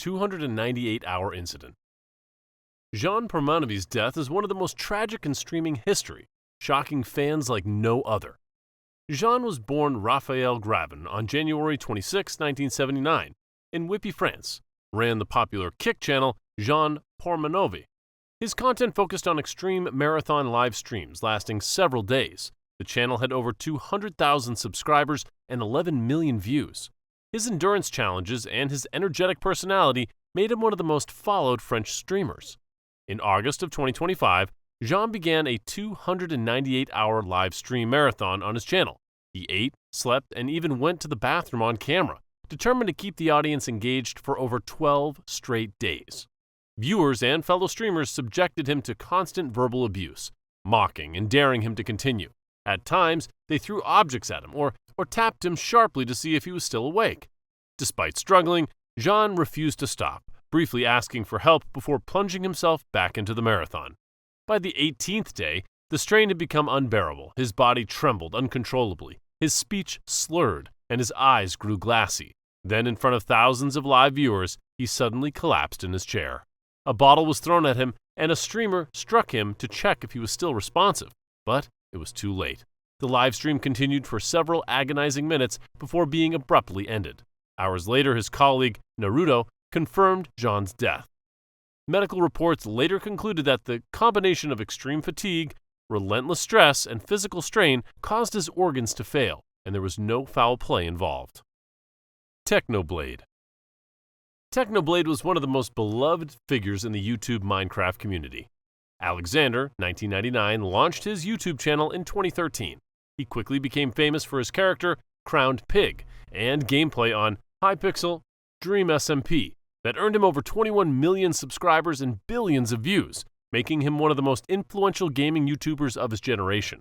298-hour incident. Jean Prometheus' death is one of the most tragic in streaming history, shocking fans like no other. Jean was born Raphael Grabin on January 26, 1979, in WIKI, France, ran the popular Kick channel Jean Prometheus. His content focused on extreme marathon live streams lasting several days. The channel had over 200,000 subscribers and 11 million views. His endurance challenges and his energetic personality made him one of the most followed French streamers. In August of 2025, Jean began a 298-hour live stream marathon on his channel. He ate, slept, and even went to the bathroom on camera, determined to keep the audience engaged for over 12 straight days. Viewers and fellow streamers subjected him to constant verbal abuse, mocking and daring him to continue. At times, they threw objects at him or tapped him sharply to see if he was still awake. Despite struggling, Jean refused to stop, briefly asking for help before plunging himself back into the marathon. By the 18th day, the strain had become unbearable. His body trembled uncontrollably, his speech slurred, and his eyes grew glassy. Then, in front of thousands of live viewers, he suddenly collapsed in his chair. A bottle was thrown at him, and a streamer struck him to check if he was still responsive. But it was too late. The live stream continued for several agonizing minutes before being abruptly ended. Hours later, his colleague, Naruto, confirmed Jean's death. Medical reports later concluded that the combination of extreme fatigue, relentless stress, and physical strain caused his organs to fail, and there was no foul play involved. Technoblade. Technoblade was one of the most beloved figures in the YouTube Minecraft community. Alexander, 1999, launched his YouTube channel in 2013. He quickly became famous for his character, Crowned Pig, and gameplay on Hypixel Dream SMP that earned him over 21 million subscribers and billions of views, making him one of the most influential gaming YouTubers of his generation.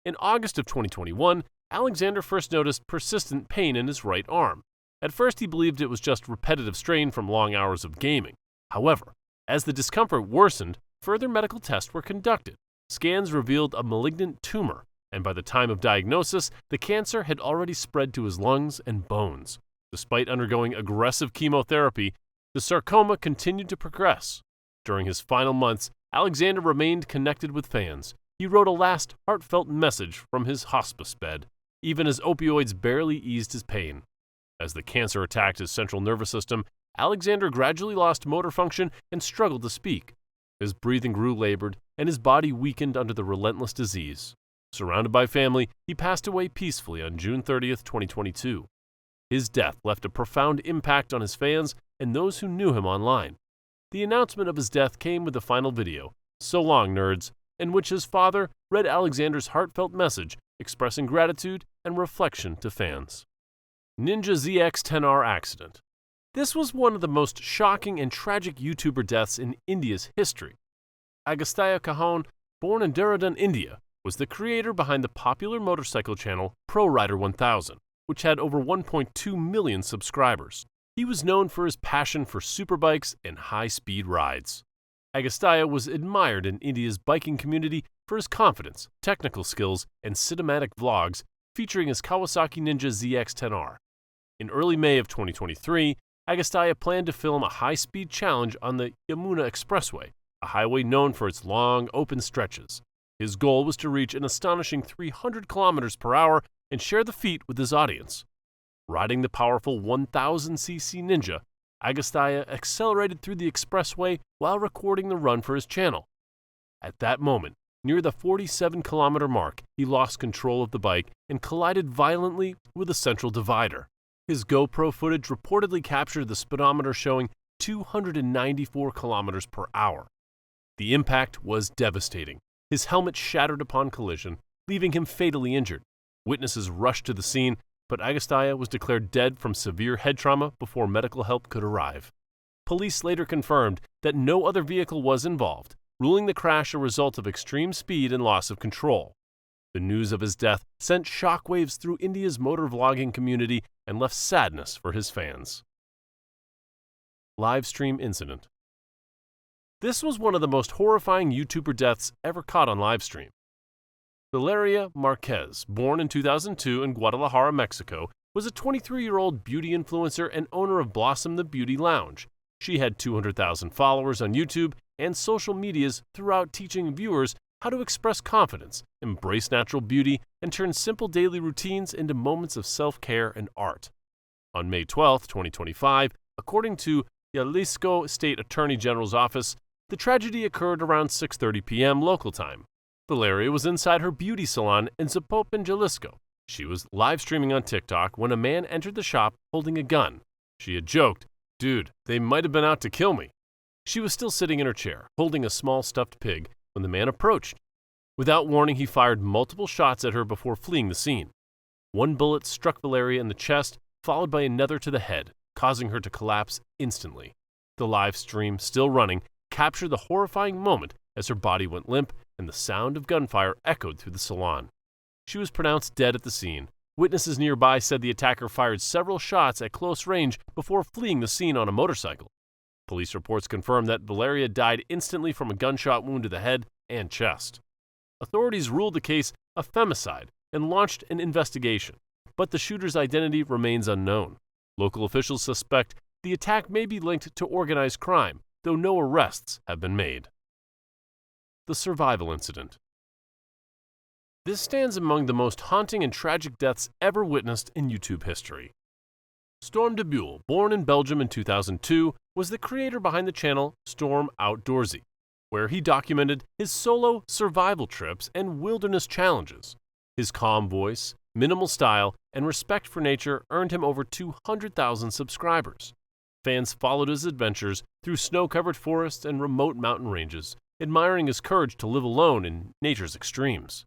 In August of 2021, Alexander first noticed persistent pain in his right arm. At first, he believed it was just repetitive strain from long hours of gaming. However, as the discomfort worsened, further medical tests were conducted. Scans revealed a malignant tumor, and by the time of diagnosis, the cancer had already spread to his lungs and bones. Despite undergoing aggressive chemotherapy, the sarcoma continued to progress. During his final months, Alexander remained connected with fans. He wrote a last heartfelt message from his hospice bed, even as opioids barely eased his pain. As the cancer attacked his central nervous system, Alexander gradually lost motor function and struggled to speak. His breathing grew labored, and his body weakened under the relentless disease. Surrounded by family, he passed away peacefully on June 30, 2022. His death left a profound impact on his fans and those who knew him online. The announcement of his death came with the final video, "So long, nerds," in which his father read Alexander's heartfelt message expressing gratitude and reflection to fans. Ninja ZX-10R accident. This was one of the most shocking and tragic YouTuber deaths in India's history. Agastya Kahan, born in Dehradun, India, was the creator behind the popular motorcycle channel Pro Rider 1000, which had over 1.2 million subscribers. He was known for his passion for superbikes and high-speed rides. Agastya was admired in India's biking community for his confidence, technical skills, and cinematic vlogs featuring his Kawasaki Ninja ZX-10R. In early May of 2023, Agastya planned to film a high-speed challenge on the Yamuna Expressway, a highway known for its long, open stretches. His goal was to reach an astonishing 300 kilometers per hour and share the feat with his audience. Riding the powerful 1000cc Ninja, Agastya accelerated through the expressway while recording the run for his channel. At that moment, near the 47-kilometer mark, he lost control of the bike and collided violently with a central divider. His GoPro footage reportedly captured the speedometer showing 294 kilometers per hour. The impact was devastating. His helmet shattered upon collision, leaving him fatally injured. Witnesses rushed to the scene, but Agastya was declared dead from severe head trauma before medical help could arrive. Police later confirmed that no other vehicle was involved, ruling the crash a result of extreme speed and loss of control. The news of his death sent shockwaves through India's motor vlogging community and left sadness for his fans. Livestream Incident. This was one of the most horrifying YouTuber deaths ever caught on livestream. Valeria Marquez, born in 2002 in Guadalajara, Mexico, was a 23-year-old beauty influencer and owner of Blossom the Beauty Lounge. She had 200,000 followers on YouTube and social medias throughout, teaching viewers how to express confidence, embrace natural beauty, and turn simple daily routines into moments of self-care and art. On May 12, 2025, according to Jalisco State Attorney General's office, the tragedy occurred around 6:30 p.m. local time. Valeria was inside her beauty salon in Zapopan, Jalisco. She was live streaming on TikTok when a man entered the shop holding a gun. She had joked, "Dude, they might have been out to kill me." She was still sitting in her chair, holding a small stuffed pig, when the man approached. Without warning, he fired multiple shots at her before fleeing the scene. One bullet struck Valeria in the chest, followed by another to the head, causing her to collapse instantly. The live stream, still running, captured the horrifying moment as her body went limp and the sound of gunfire echoed through the salon. She was pronounced dead at the scene. Witnesses nearby said the attacker fired several shots at close range before fleeing the scene on a motorcycle. Police reports confirmed that Valeria died instantly from a gunshot wound to the head and chest. Authorities ruled the case a femicide and launched an investigation, but the shooter's identity remains unknown. Local officials suspect the attack may be linked to organized crime, though no arrests have been made. The survival incident. This stands among the most haunting and tragic deaths ever witnessed in YouTube history. Storm de Buhl, born in Belgium in 2002, was the creator behind the channel Storm Outdoorsy, where he documented his solo survival trips and wilderness challenges. His calm voice, minimal style, and respect for nature earned him over 200,000 subscribers. Fans followed his adventures through snow-covered forests and remote mountain ranges, admiring his courage to live alone in nature's extremes.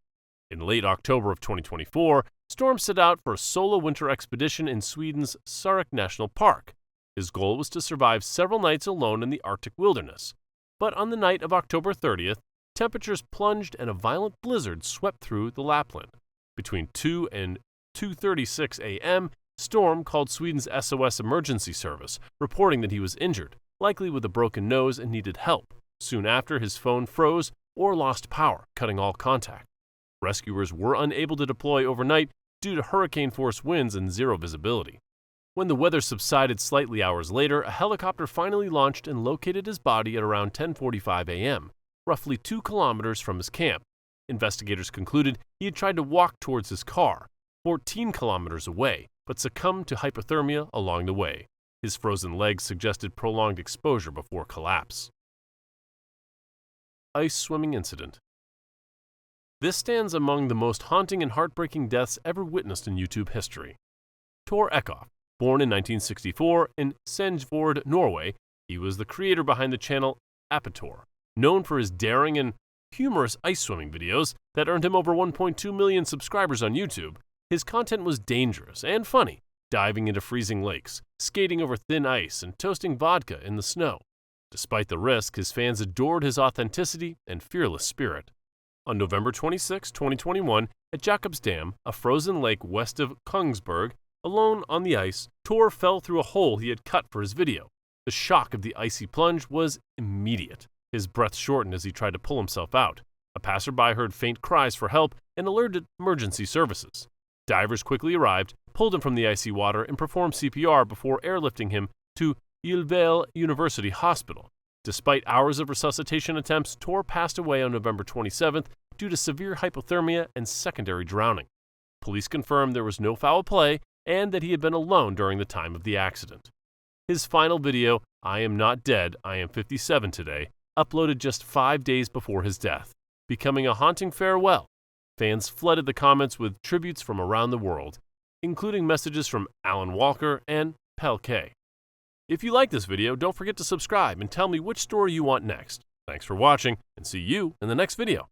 In late October of 2024, Storm set out for a solo winter expedition in Sweden's Sarek National Park. His goal was to survive several nights alone in the Arctic wilderness. But on the night of October 30th, temperatures plunged and a violent blizzard swept through the Lapland. Between 2 and 2:36 a.m., Storm called Sweden's SOS emergency service, reporting that he was injured, likely with a broken nose, and needed help. Soon after, his phone froze or lost power, cutting all contact. Rescuers were unable to deploy overnight due to hurricane-force winds and zero visibility. When the weather subsided slightly hours later, a helicopter finally launched and located his body at around 10:45 a.m., roughly 2 kilometers from his camp. Investigators concluded he had tried to walk towards his car, 14 kilometers away, but succumbed to hypothermia along the way. His frozen legs suggested prolonged exposure before collapse. Ice swimming incident. This stands among the most haunting and heartbreaking deaths ever witnessed in YouTube history. Tor Eckhoff, born in 1964 in Sandefjord, Norway, he was the creator behind the channel Apator, known for his daring and humorous ice swimming videos that earned him over 1.2 million subscribers on YouTube. His content was dangerous and funny, diving into freezing lakes, skating over thin ice, and toasting vodka in the snow. Despite the risk, his fans adored his authenticity and fearless spirit. On November 26, 2021, at Jakobsdam, a frozen lake west of Kongsberg, alone on the ice, Tor fell through a hole he had cut for his video. The shock of the icy plunge was immediate. His breath shortened as he tried to pull himself out. A passerby heard faint cries for help and alerted emergency services. Divers quickly arrived, pulled him from the icy water, and performed CPR before airlifting him to Yaleval University Hospital. Despite hours of resuscitation attempts, Tor passed away on November 27th due to severe hypothermia and secondary drowning. Police confirmed there was no foul play and that he had been alone during the time of the accident. His final video, "I Am Not Dead, I Am 57 Today," uploaded just 5 days before his death, becoming a haunting farewell. Fans flooded the comments with tributes from around the world, including messages from Alan Walker and Pel K. If you like this video, don't forget to subscribe and tell me which story you want next. Thanks for watching, and see you in the next video.